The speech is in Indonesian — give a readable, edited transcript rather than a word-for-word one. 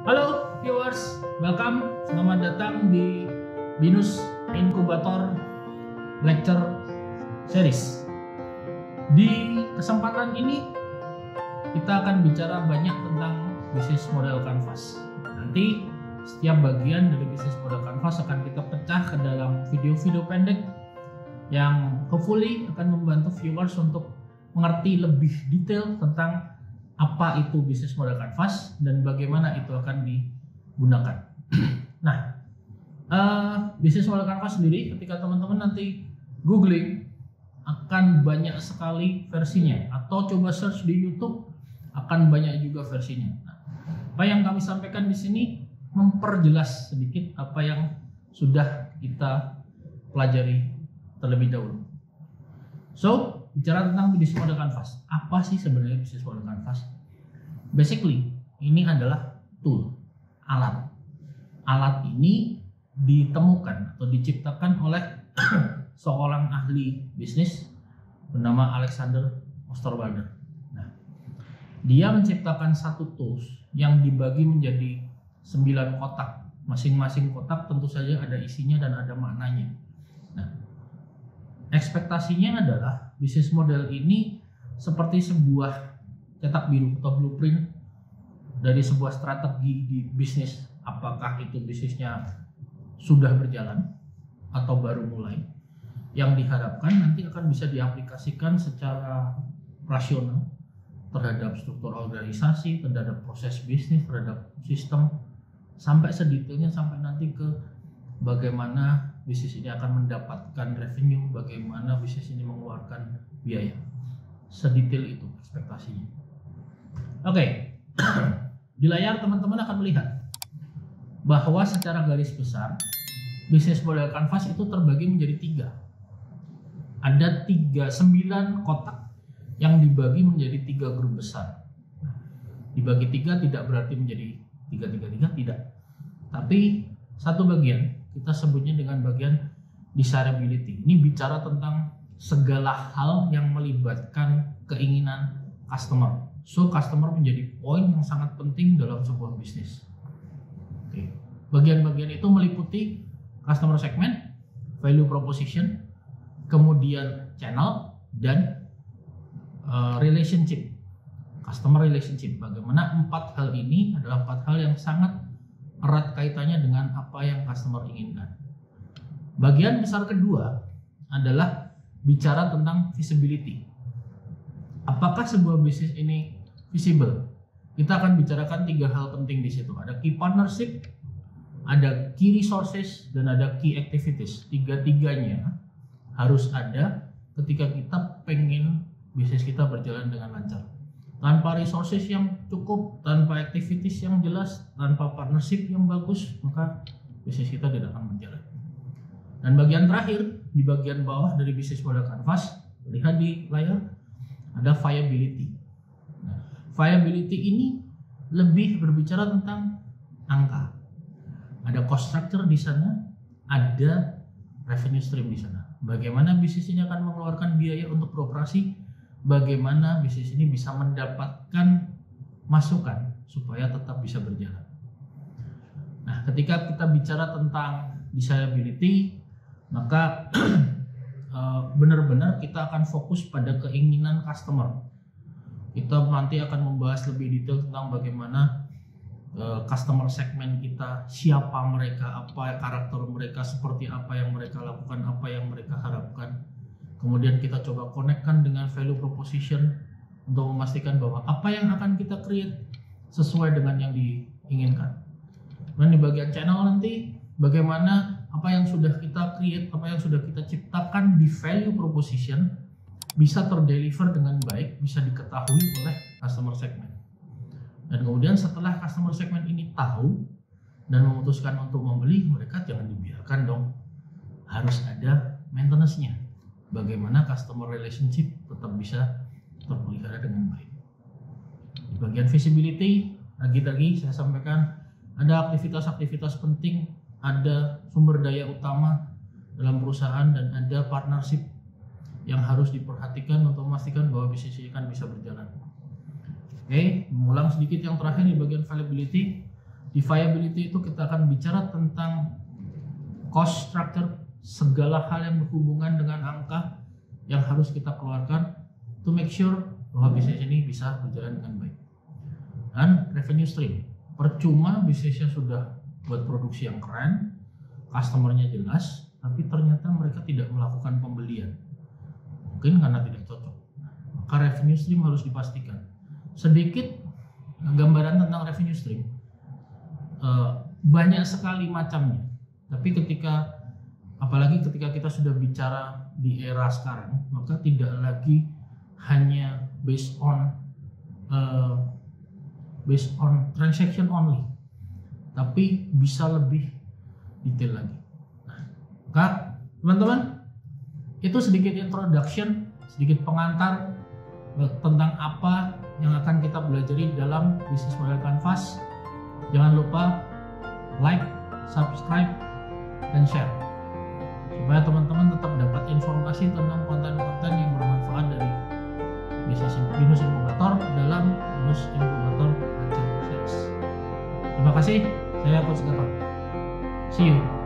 Halo viewers, welcome. Selamat datang di Binus Inkubator Lecture Series. Di kesempatan ini kita akan bicara banyak tentang bisnis model Canvas. Nanti setiap bagian dari bisnis model Canvas akan kita pecah ke dalam video-video pendek yang hopefully akan membantu viewers untuk mengerti lebih detail tentang apa itu bisnis model Canvas dan bagaimana itu akan digunakan. Nah, bisnis model Canvas sendiri ketika teman-teman nanti googling akan banyak sekali versinya, atau coba search di YouTube akan banyak juga versinya. Nah, apa yang kami sampaikan di sini memperjelas sedikit apa yang sudah kita pelajari terlebih dahulu. So, bicara tentang bisnis model Canvas. Apa sih sebenarnya bisnis model Canvas? Basically, ini adalah tool, alat. Alat ini ditemukan atau diciptakan oleh seorang ahli bisnis bernama Alexander Osterwalder. Nah, dia menciptakan satu tools yang dibagi menjadi 9 kotak. Masing-masing kotak tentu saja ada isinya dan ada maknanya. Nah, ekspektasinya adalah bisnis model ini seperti sebuah cetak biru atau blueprint dari sebuah strategi di bisnis. Apakah itu bisnisnya sudah berjalan atau baru mulai, yang diharapkan nanti akan bisa diaplikasikan secara rasional terhadap struktur organisasi, terhadap proses bisnis, terhadap sistem, sampai sedetailnya, sampai nanti ke bagaimana bisnis ini akan mendapatkan revenue, bagaimana bisnis ini mengeluarkan biaya. Sedetail itu ekspektasinya. Oke. Di layar teman-teman akan melihat bahwa secara garis besar bisnis model Canvas itu terbagi menjadi 3. Ada 9 kotak yang dibagi menjadi 3 grup besar. Dibagi 3 tidak berarti menjadi 3, tidak. Tapi satu bagian kita sebutnya dengan bagian desirability. Ini bicara tentang segala hal yang melibatkan keinginan customer. So, customer menjadi poin yang sangat penting dalam sebuah bisnis. Oke. Bagian-bagian itu meliputi customer segment, value proposition, kemudian channel, dan relationship. Customer relationship. Bagaimana 4 hal ini adalah 4 hal yang sangat erat kaitannya dengan apa yang customer inginkan. Bagian besar kedua adalah bicara tentang visibility. Apakah sebuah bisnis ini visible? Kita akan bicarakan 3 hal penting di situ. Ada key partnership, ada key resources, dan ada key activities. Tiga-tiganya harus ada ketika kita pengen bisnis kita berjalan dengan lancar. Tanpa resources yang cukup, tanpa activities yang jelas, tanpa partnership yang bagus, maka bisnis kita tidak akan berjalan. Dan bagian terakhir, di bagian bawah dari bisnis model Canvas, lihat di layar, ada viability. Nah, viability ini lebih berbicara tentang angka. Ada cost structure di sana, ada revenue stream di sana. Bagaimana bisnis ini akan mengeluarkan biaya untuk beroperasi, bagaimana bisnis ini bisa mendapatkan masukan supaya tetap bisa berjalan. Nah, ketika kita bicara tentang desirability, maka benar-benar kita akan fokus pada keinginan customer. Kita nanti akan membahas lebih detail tentang bagaimana customer segment kita, siapa mereka, apa karakter mereka, seperti apa yang mereka lakukan, apa yang mereka harapkan. Kemudian kita coba konekkan dengan value proposition untuk memastikan bahwa apa yang akan kita create sesuai dengan yang diinginkan. Dan di bagian channel nanti bagaimana apa yang sudah kita create, apa yang sudah kita ciptakan di value proposition bisa terdeliver dengan baik, bisa diketahui oleh customer segment. Dan kemudian setelah customer segment ini tahu dan memutuskan untuk membeli, mereka jangan dibiarkan dong. Harus ada maintenance-nya. Bagaimana customer relationship tetap bisa terpelihara dengan baik. Di bagian visibility, lagi-lagi saya sampaikan ada aktivitas-aktivitas penting, ada sumber daya utama dalam perusahaan, dan ada partnership yang harus diperhatikan untuk memastikan bahwa bisnis ini kan bisa berjalan. Oke, mengulang sedikit yang terakhir di bagian viability. Di viability itu kita akan bicara tentang cost structure, segala hal yang berhubungan dengan angka yang harus kita keluarkan to make sure bahwa bisnis ini bisa berjalan dengan baik. Dan revenue stream, percuma bisnisnya sudah buat produksi yang keren, customernya jelas, tapi ternyata mereka tidak melakukan pembelian, mungkin karena tidak cocok. Maka revenue stream harus dipastikan. Sedikit gambaran tentang revenue stream, banyak sekali macamnya, tapi apalagi ketika kita sudah bicara di era sekarang, maka tidak lagi hanya based on transaction only, tapi bisa lebih detail lagi. Nah, Kak, teman-teman, itu sedikit introduction, sedikit pengantar tentang apa yang akan kita pelajari dalam bisnis model Canvas. Jangan lupa like, subscribe, dan share supaya teman-teman tetap dapat informasi tentang konten-konten yang bermanfaat dari Binus Inkubator dalam Binus Inkubator Lecture Series. Terima kasih, saya Coach Gatot. See you.